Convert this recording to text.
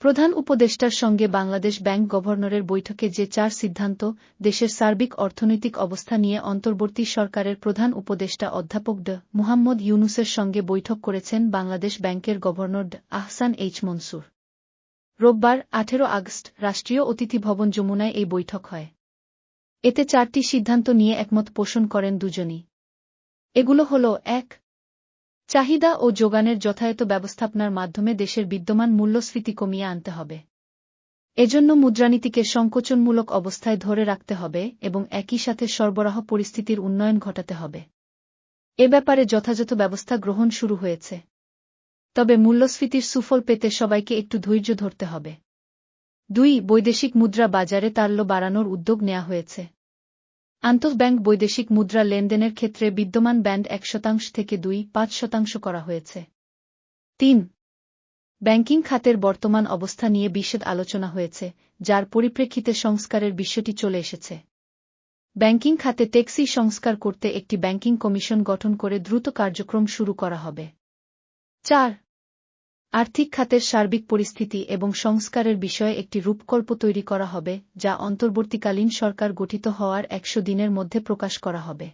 প্রধান উপদেষ্টার সঙ্গে বাংলাদেশ ব্যাংক গভর্নরের বৈঠকে যে ৪ সিদ্ধান্ত, দেশের সার্বিক অর্থনৈতিক অবস্থা নিয়ে অন্তর্বর্তী সরকারের প্রধান উপদেষ্টা অধ্যাপক ড মুহাম্মদ ইউনূসের সঙ্গে বৈঠক করেছেন বাংলাদেশ ব্যাংকের গভর্নর ড আহসান এইচ মনসুর। রোববার ১৮ আগস্ট রাষ্ট্রীয় অতিথি ভবন যমুনায় এই বৈঠক হয়। এতে ৪টি সিদ্ধান্ত নিয়ে একমত পোষণ করেন দুজনই। এগুলো হল: ১. চাহিদা ও যোগানের যথাযথ ব্যবস্থাপনার মাধ্যমে দেশের বিদ্যমান মূল্যস্ফীতি কমিয়ে আনতে হবে। এজন্য মুদ্রানীতিকে সংকোচনমূলক অবস্থায় ধরে রাখতে হবে এবং একই সাথে সরবরাহ পরিস্থিতির উন্নয়ন ঘটাতে হবে। এ ব্যাপারে যথাযথ ব্যবস্থা গ্রহণ শুরু হয়েছে। তবে মূল্যস্ফীতির সুফল পেতে সবাইকে একটু ধৈর্য ধরতে হবে। ২. বৈদেশিক মুদ্রা বাজারে তারল্য বাড়ানোর উদ্যোগ নেওয়া হয়েছে। আন্তঃব্যাংক বৈদেশিক মুদ্রা লেনদেনের ক্ষেত্রে বিদ্যমান ব্যান্ড ১% থেকে ২.৫% করা হয়েছে। ৩. ব্যাংকিং খাতের বর্তমান অবস্থা নিয়ে বিশদ আলোচনা হয়েছে, যার পরিপ্রেক্ষিতে সংস্কারের বিষয়টি চলে এসেছে। ব্যাংকিং খাতে টেকসই সংস্কার করতে একটি ব্যাংকিং কমিশন গঠন করে দ্রুত কার্যক্রম শুরু করা হবে। ৪. আর্থিক খাতের সার্বিক পরিস্থিতি এবং সংস্কারের বিষয়ে একটি রূপকল্প তৈরি করা হবে, যা অন্তর্বর্তীকালীন সরকার গঠিত হওয়ার ১০০ দিনের মধ্যে প্রকাশ করা হবে।